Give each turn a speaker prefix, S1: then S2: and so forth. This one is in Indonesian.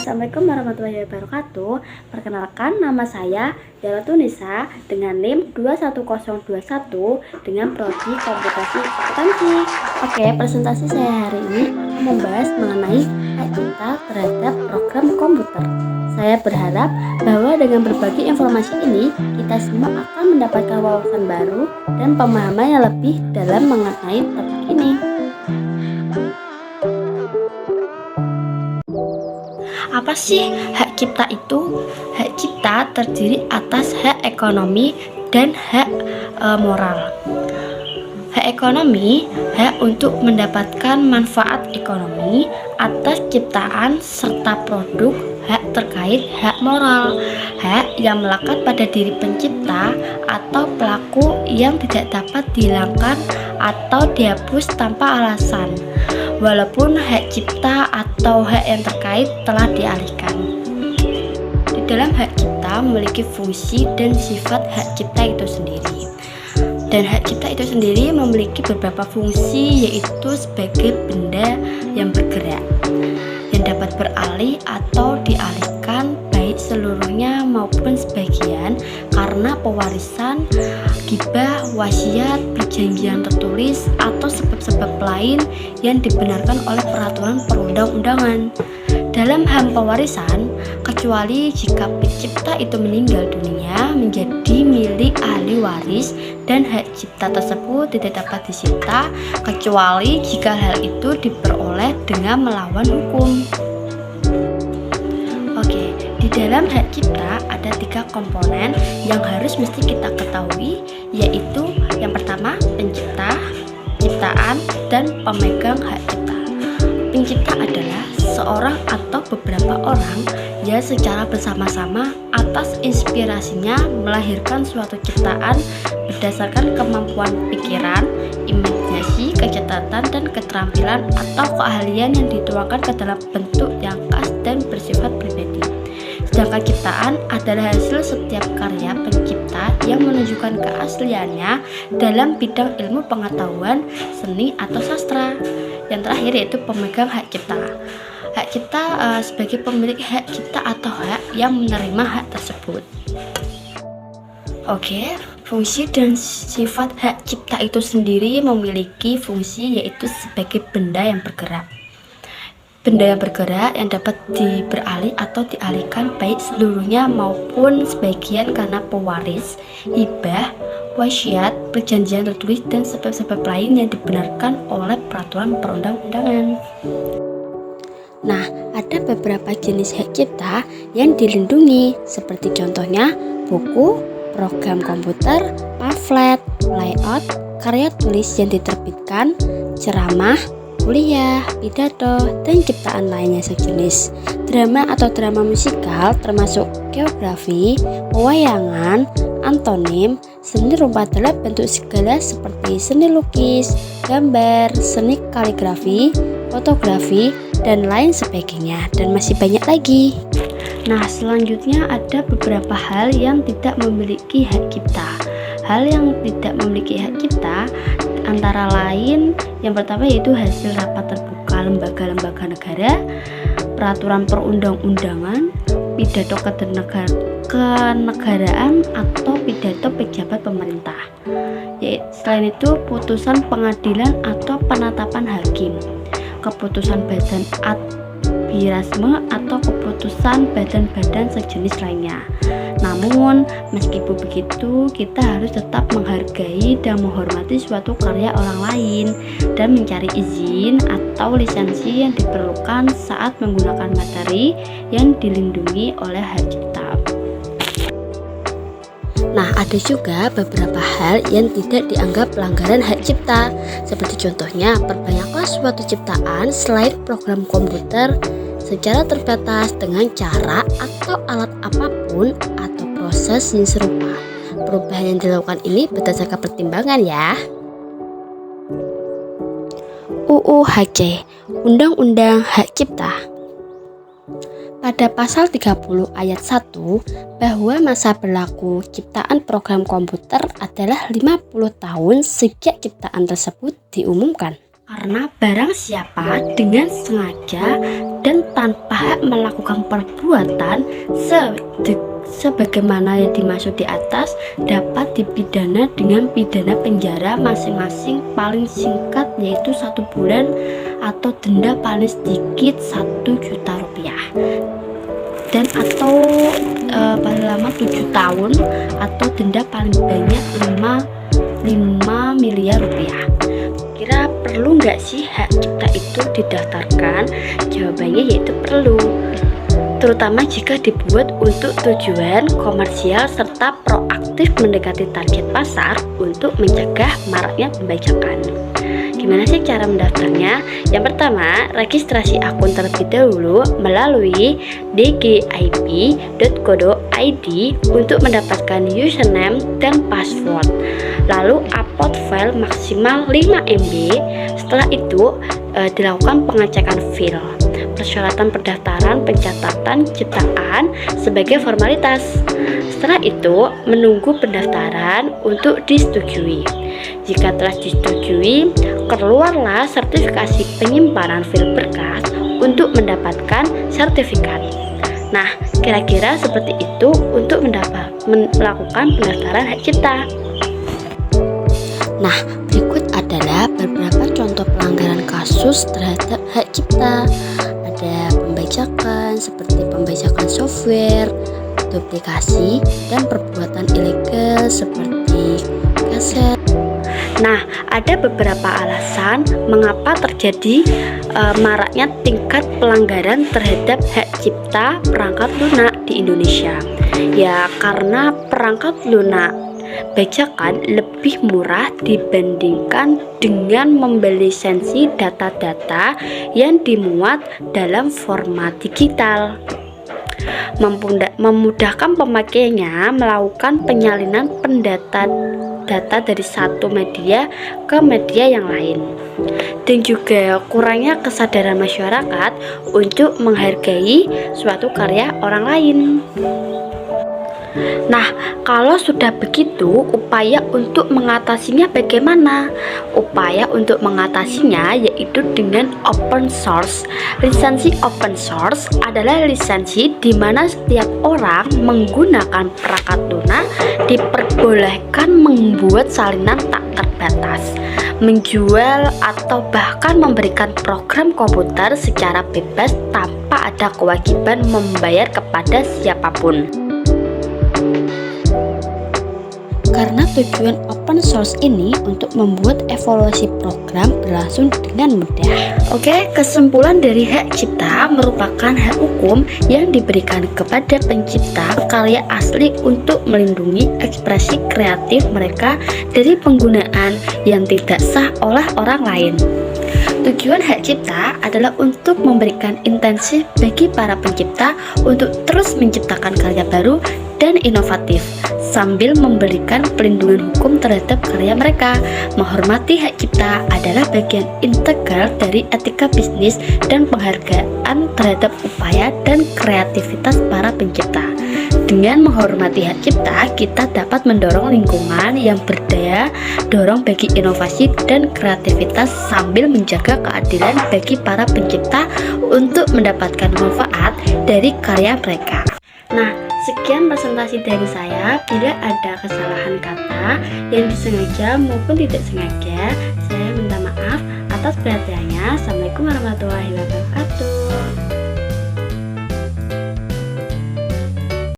S1: Assalamualaikum warahmatullahi wabarakatuh. Perkenalkan, nama saya Yalatunisa dengan NIM 21021 dengan prodi komputasi akuntansi. Oke, presentasi saya hari ini membahas mengenai hak cipta terhadap program komputer. Saya berharap bahwa dengan berbagi informasi ini, kita semua akan mendapatkan wawasan baru dan pemahaman yang lebih dalam mengenai topik ini. Apa sih hak cipta itu? Hak cipta terdiri atas hak ekonomi dan hak moral. Hak ekonomi, hak untuk mendapatkan manfaat ekonomi atas ciptaan serta produk. Hak terkait hak moral, hak yang melekat pada diri pencipta atau pelaku yang tidak dapat dihilangkan atau dihapus tanpa alasan, walaupun hak cipta atau hak yang terkait telah dialihkan. Di dalam hak cipta memiliki fungsi dan sifat hak cipta itu sendiri. Dan hak cipta itu sendiri memiliki beberapa fungsi, yaitu sebagai benda yang bergerak, yang dapat beralih atau dialihkan baik seluruhnya maupun sebagian karena pewarisan, gibah, wasiat, perjanjian tertulis, atau sebab-sebab lain yang dibenarkan oleh peraturan perundang-undangan. Dalam hal pewarisan, kecuali jika pencipta itu meninggal dunia menjadi milik ahli waris dan hak cipta tersebut tidak dapat disita kecuali jika hal itu diperoleh dengan melawan hukum. Oke, di dalam hak cipta ada 3 komponen yang harus mesti kita ketahui, yaitu yang pertama pencipta, ciptaan, dan pemegang hak cipta. Pencipta adalah seorang atau beberapa orang yang secara bersama-sama atas inspirasinya melahirkan suatu ciptaan berdasarkan kemampuan pikiran, imajinasi, kecacatan, dan keterampilan atau keahlian yang dituangkan ke dalam bentuk yang khas dan bersifat pribadi. Sedangkan ciptaan adalah hasil setiap karya pencipta yang menunjukkan keasliannya dalam bidang ilmu pengetahuan, seni, atau sastra. Yang terakhir yaitu pemegang hak cipta. Hak cipta sebagai pemilik hak cipta atau hak yang menerima hak tersebut. Oke, fungsi dan sifat hak cipta itu sendiri memiliki fungsi yaitu sebagai benda yang bergerak. Benda yang bergerak yang dapat beralih atau dialihkan baik seluruhnya maupun sebagian karena pewaris, hibah, wasiat, perjanjian tertulis, dan sebab-sebab lain yang dibenarkan oleh peraturan perundang-undangan. Nah, ada beberapa jenis hak cipta yang dilindungi, seperti contohnya buku, program komputer, pamflet, layout, karya tulis yang diterbitkan, ceramah, kuliah, pidato, dan ciptaan lainnya sejenis. Drama atau drama musikal termasuk geografi, pewayangan, antonim, seni rupa dalam bentuk segala seperti seni lukis, gambar, seni kaligrafi, fotografi, dan lain sebagainya, dan masih banyak lagi. Nah, selanjutnya ada beberapa hal yang tidak memiliki hak cipta. Hal yang tidak memiliki hak cipta antara lain yang pertama yaitu hasil rapat terbuka lembaga-lembaga negara, peraturan perundang-undangan, pidato kenegaraan atau pidato pejabat pemerintah. Selain itu putusan pengadilan atau penetapan hakim, keputusan badan admirasme atau keputusan badan-badan sejenis lainnya. Namun, meskipun begitu, kita harus tetap menghargai dan menghormati suatu karya orang lain dan mencari izin atau lisensi yang diperlukan saat menggunakan materi yang dilindungi oleh hak cipta. Nah, ada juga beberapa hal yang tidak dianggap pelanggaran hak cipta, seperti contohnya perbanyaklah suatu ciptaan selain program komputer secara terbatas dengan cara atau alat apapun atau proses yang serupa. Perubahan yang dilakukan ini berdasarkan pertimbangan ya. UUHC, Undang-Undang Hak Cipta. Pada pasal 30 ayat 1 bahwa masa berlaku ciptaan program komputer adalah 50 tahun sejak ciptaan tersebut diumumkan. Karena barang siapa dengan sengaja dan tanpa hak melakukan perbuatan sebagaimana yang dimaksud di atas dapat dipidana dengan pidana penjara masing-masing paling singkat yaitu 1 bulan atau denda paling sedikit 1 juta rupiah dan atau paling lama 7 tahun atau denda paling banyak 5 miliar rupiah. Kira perlu nggak sih hak cipta itu didaftarkan? Jawabannya yaitu perlu, terutama jika dibuat untuk tujuan komersial serta proaktif mendekati target pasar untuk mencegah maraknya pembajakan. Gimana sih cara mendaftarnya? Yang pertama, registrasi akun terlebih dahulu melalui dgip.co.id untuk mendapatkan username dan password. Lalu upload file maksimal 5 MB. Setelah itu dilakukan pengecekan file. Persyaratan pendaftaran pencatatan ciptaan sebagai formalitas. Setelah itu menunggu pendaftaran untuk disetujui. Jika telah disetujui, keluarlah sertifikasi penyimpanan file berkas untuk mendapatkan sertifikat. Nah, kira-kira seperti itu untuk melakukan pendaftaran hak cipta. Nah, berikut adalah beberapa contoh pelanggaran kasus terhadap hak cipta. Ada pembajakan seperti pembajakan software, duplikasi, dan perbuatan ilegal seperti kaset. Nah, ada beberapa alasan mengapa terjadi maraknya tingkat pelanggaran terhadap hak cipta perangkat lunak di Indonesia. Ya, karena perangkat lunak bajakan lebih murah dibandingkan dengan membeli lisensi data-data yang dimuat dalam format digital. Memudahkan pemakainya melakukan penyalinan data dari satu media ke media yang lain, dan juga kurangnya kesadaran masyarakat untuk menghargai suatu karya orang lain. Nah, kalau sudah begitu, upaya untuk mengatasinya bagaimana? Upaya untuk mengatasinya yaitu dengan open source. Lisensi open source adalah lisensi di mana setiap orang menggunakan perangkat lunak diperbolehkan membuat salinan tak terbatas, menjual atau bahkan memberikan program komputer secara bebas tanpa ada kewajiban membayar kepada siapapun. Karena tujuan open source ini untuk membuat evaluasi program berlangsung dengan mudah. Oke, kesimpulan dari hak cipta merupakan hak hukum yang diberikan kepada pencipta karya asli untuk melindungi ekspresi kreatif mereka dari penggunaan yang tidak sah oleh orang lain. Tujuan hak cipta adalah untuk memberikan intensi bagi para pencipta untuk terus menciptakan karya baru dan inovatif sambil memberikan perlindungan hukum terhadap karya mereka. Menghormati hak cipta adalah bagian integral dari etika bisnis dan penghargaan terhadap upaya dan kreativitas para pencipta. Dengan menghormati hak cipta, kita dapat mendorong lingkungan yang berdaya dorong bagi inovasi dan kreativitas sambil menjaga keadilan bagi para pencipta untuk mendapatkan manfaat dari karya mereka. Nah, sekian presentasi dari saya. Bila ada kesalahan kata yang disengaja maupun tidak sengaja, saya minta maaf atas perhatiannya. Assalamualaikum warahmatullahi wabarakatuh.